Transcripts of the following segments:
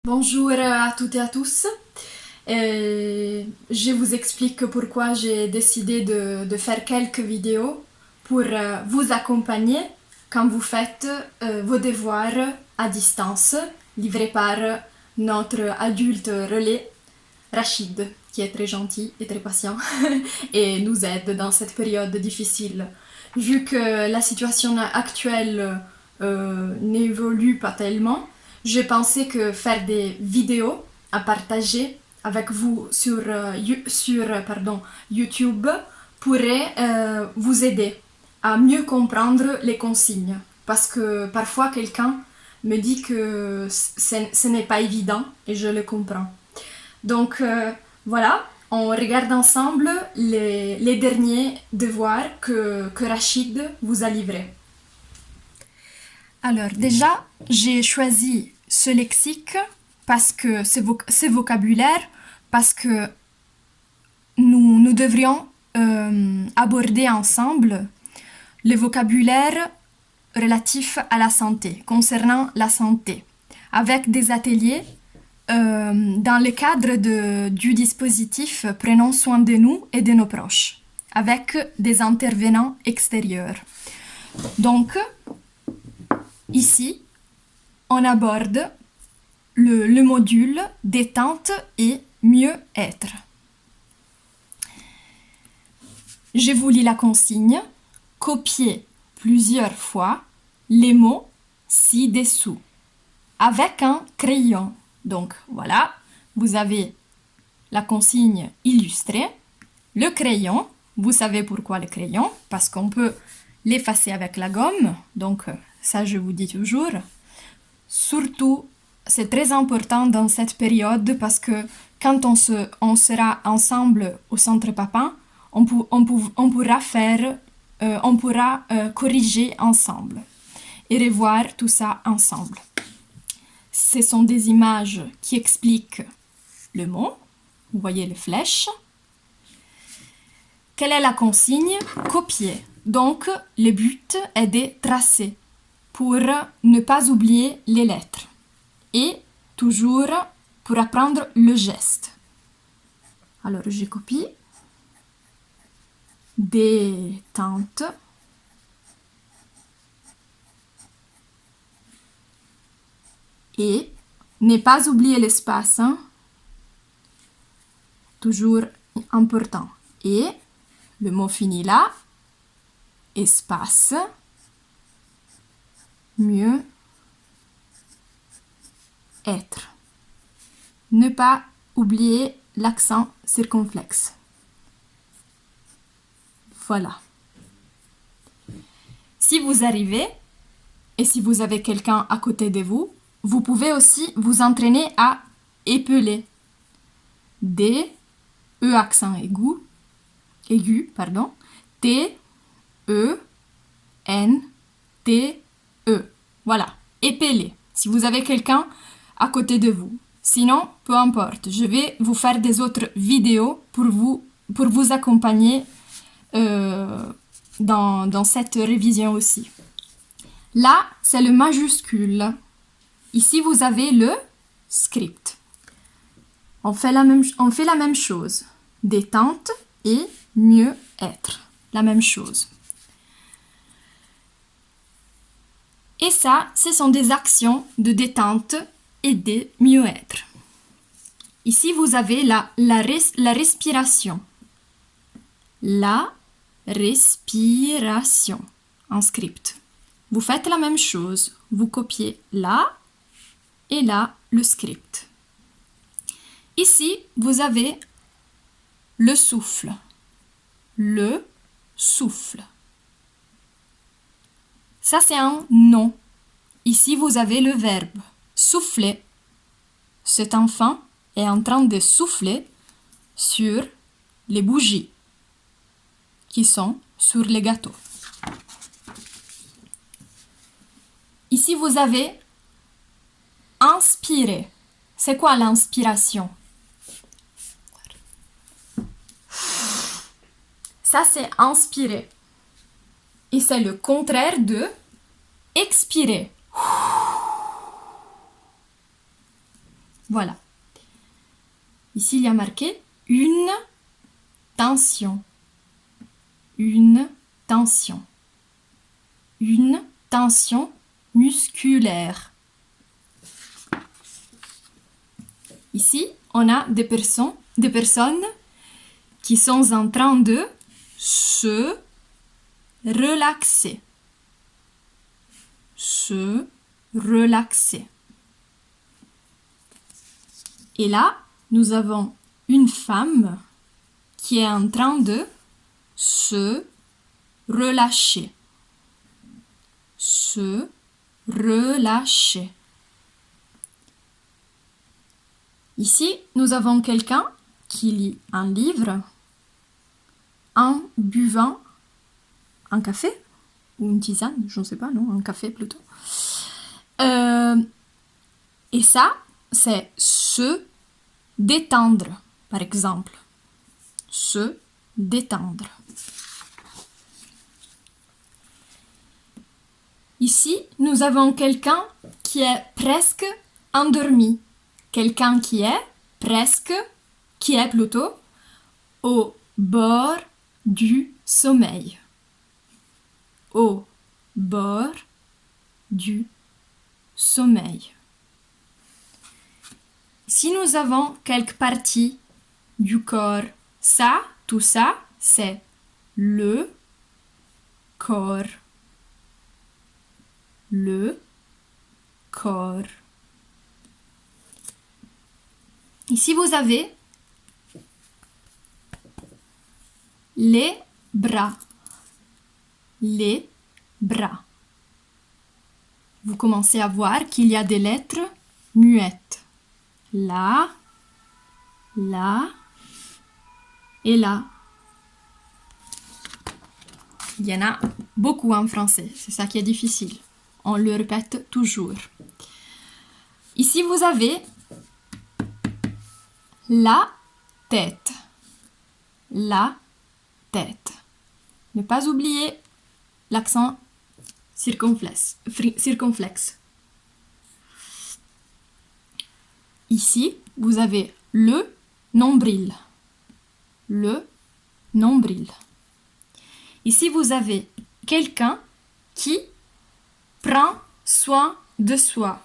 Bonjour à toutes et à tous. Je vous explique pourquoi j'ai décidé de faire quelques vidéos pour vous accompagner quand vous faites vos devoirs à distance, livrés par notre adulte relais, Rachid, qui est très gentil et très patient et nous aide dans cette période difficile. Vu que la situation actuelle n'évolue pas tellement, j'ai pensé que faire des vidéos à partager avec vous sur YouTube pourrait vous aider à mieux comprendre les consignes. Parce que parfois quelqu'un me dit que ce n'est pas évident et je le comprends. Donc voilà, on regarde ensemble les derniers devoirs que Rachid vous a livrés. Alors déjà, j'ai choisi ce lexique parce que ce vocabulaire, parce que nous devrions aborder ensemble le vocabulaire relatif à la santé, concernant la santé, avec des ateliers dans le cadre du dispositif Prenons soin de nous et de nos proches, avec des intervenants extérieurs. Donc, ici, on aborde le module détente et mieux-être. Je vous lis la consigne. Copiez plusieurs fois les mots ci-dessous avec un crayon. Donc voilà, vous avez la consigne illustrée. Le crayon, vous savez pourquoi le crayon? Parce qu'on peut l'effacer avec la gomme. Donc ça, je vous dis toujours. Surtout, c'est très important dans cette période parce que quand on sera ensemble au Centre Papin, on pourra corriger ensemble et revoir tout ça ensemble. Ce sont des images qui expliquent le mot. Vous voyez les flèches. Quelle est la consigne? Copier. Donc, le but est de tracer pour ne pas oublier les lettres et toujours pour apprendre le geste. Alors, je copie. Détente. Et ne pas oublier l'espace. Hein? Toujours important. Et le mot finit là. Espace. Mieux être. Ne pas oublier l'accent circonflexe. Voilà. Si vous arrivez et si vous avez quelqu'un à côté de vous, vous pouvez aussi vous entraîner à épeler. D, E accent aigu, pardon. T, E, N, T, E. Voilà, épeler. Si vous avez quelqu'un à côté de vous. Sinon, peu importe, je vais vous faire des autres vidéos pour vous accompagner dans cette révision aussi. Là, c'est le majuscule. Ici, vous avez le script. On fait la même chose. Détente et mieux-être. La même chose. Et ça, ce sont des actions de détente et de mieux-être. Ici, vous avez la respiration. La respiration en script. Vous faites la même chose. Vous copiez là et là le script. Ici, vous avez le souffle. Le souffle. Ça, c'est un nom. Ici, vous avez le verbe souffler. Cet enfant est en train de souffler sur les bougies qui sont sur les gâteaux. Ici, vous avez inspirer. C'est quoi l'inspiration? Ça, c'est inspirer. Et c'est le contraire de expirer. Voilà. Ici, il y a marqué une tension. Une tension. Une tension musculaire. Ici, on a des personnes qui sont en train de se relaxer. Se relaxer. Et là, nous avons une femme qui est en train de se relâcher. Se relâcher. Ici, nous avons quelqu'un qui lit un livre en buvant un café ou une tisane, je ne sais pas, non, un café plutôt. Et ça, c'est se détendre, par exemple. Se détendre. Ici, nous avons quelqu'un qui est presque endormi. Quelqu'un qui est plutôt au bord du sommeil. Au bord du sommeil. Si nous avons quelques parties du corps, ça, tout ça, c'est le corps. Le corps. Ici, vous avez les bras. Les bras. Vous commencez à voir qu'il y a des lettres muettes. Là, là et là. Il y en a beaucoup en français, c'est ça qui est difficile. On le répète toujours. Ici, vous avez la tête. La tête. Ne pas oublier l'accent circonflexe. Ici, vous avez le nombril. Le nombril. Ici, vous avez quelqu'un qui prend soin de soi.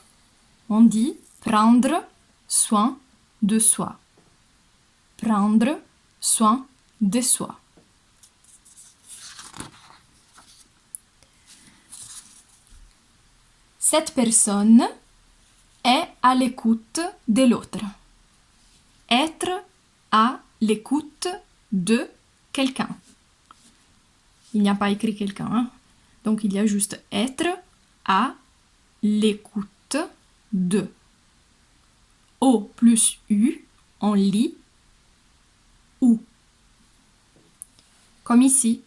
On dit prendre soin de soi. Prendre soin de soi. Cette personne est à l'écoute de l'autre. Être à l'écoute de quelqu'un. Il n'y a pas écrit quelqu'un, hein? Donc il y a juste être à l'écoute de. O plus U, on lit ou. Comme ici,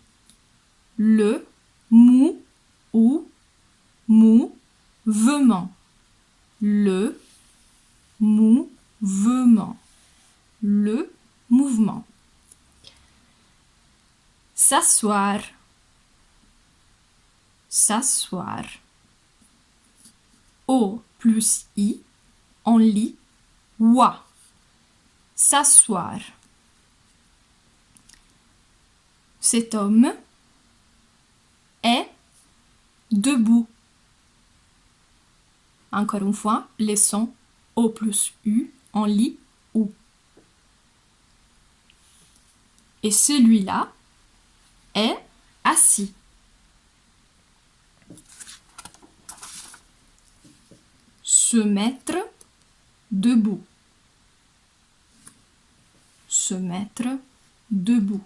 le mou ou mouvement. Le mouvement. Le mouvement. S'asseoir. S'asseoir. O plus I, on lit wa. S'asseoir. Cet homme est debout. Encore une fois, les sons O plus U, on lit OU. Et celui-là est assis. Se mettre debout. Se mettre debout.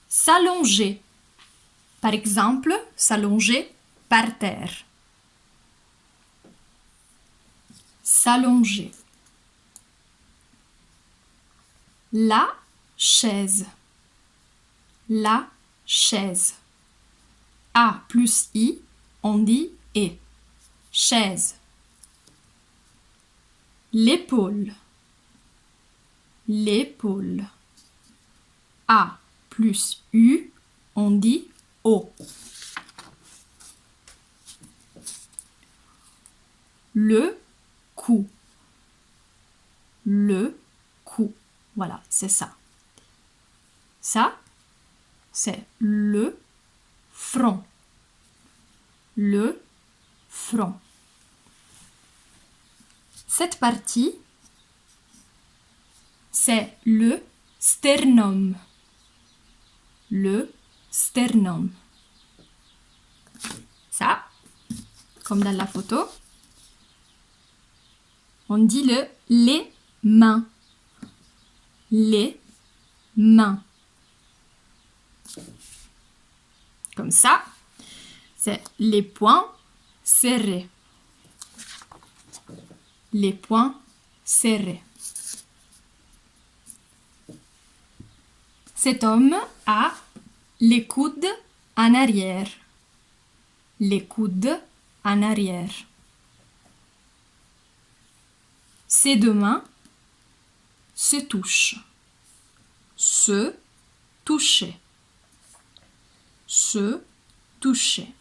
S'allonger. Par exemple, s'allonger par terre. S'allonger. La chaise. La chaise. A plus I, on dit E. Chaise. L'épaule. L'épaule. A plus U, on dit O. Le cou. le cou. Voilà, c'est ça. Ça, c'est le front. Le front. Cette partie, c'est le sternum. Le sternum. Ça, comme dans la photo, on dit les mains. Les mains. Comme ça, c'est les poings serrés. Les poings serrés. Cet homme a les coudes en arrière. Les coudes en arrière. Ses deux mains se touchent. Se toucher. Se toucher.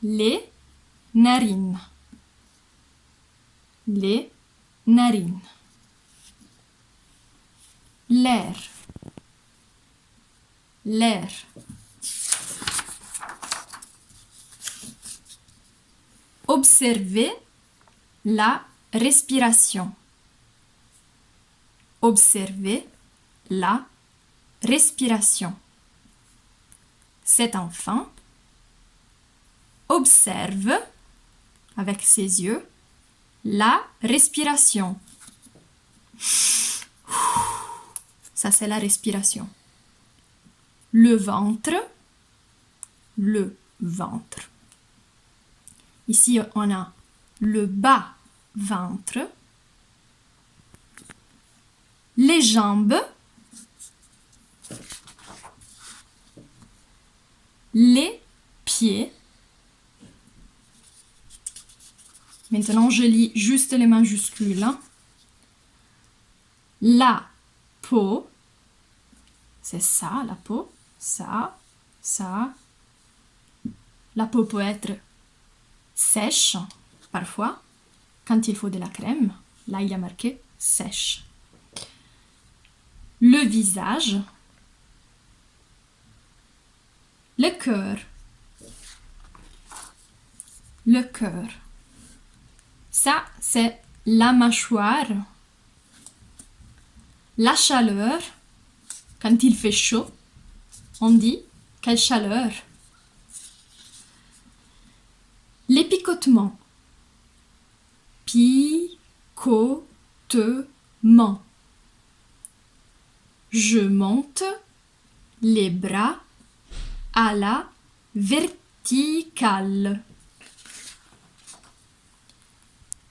Les narines. Les narines. L'air. L'air. Observez la respiration. Observez la respiration. Cet enfant observe avec ses yeux la respiration. Ça, c'est la respiration. Le ventre. Le ventre. Ici, on a le bas ventre. Les jambes. Les pieds. Maintenant, je lis juste les majuscules. La peau. C'est ça, la peau. Ça, ça. La peau peut être sèche, parfois, quand il faut de la crème. Là, il y a marqué sèche. Le visage. Le cœur. Le cœur. Ça, c'est la mâchoire. La chaleur. Quand il fait chaud, on dit quelle chaleur. Les picotements. Picotement. Je monte les bras à la verticale.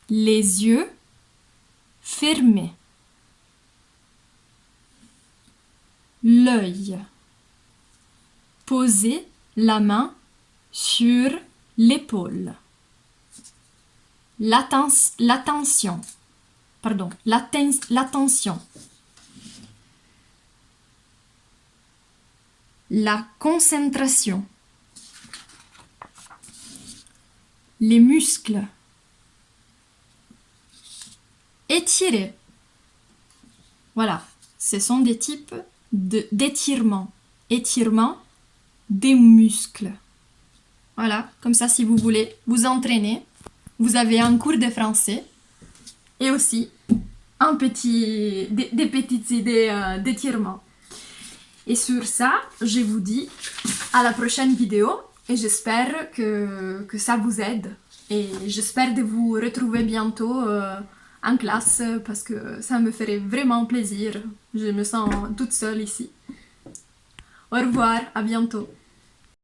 Les yeux fermés. L'œil. Posez la main sur l'épaule. L'attention. Pardon, l'attention. La concentration. Les muscles. Étirer. Voilà, ce sont des types d'étirement. Étirement des muscles. Voilà, comme ça, si vous voulez vous entraîner, vous avez un cours de français et aussi des petites idées d'étirement. Et sur ça, je vous dis à la prochaine vidéo et j'espère que ça vous aide. Et j'espère de vous retrouver bientôt en classe parce que ça me ferait vraiment plaisir. Je me sens toute seule ici. Au revoir, à bientôt.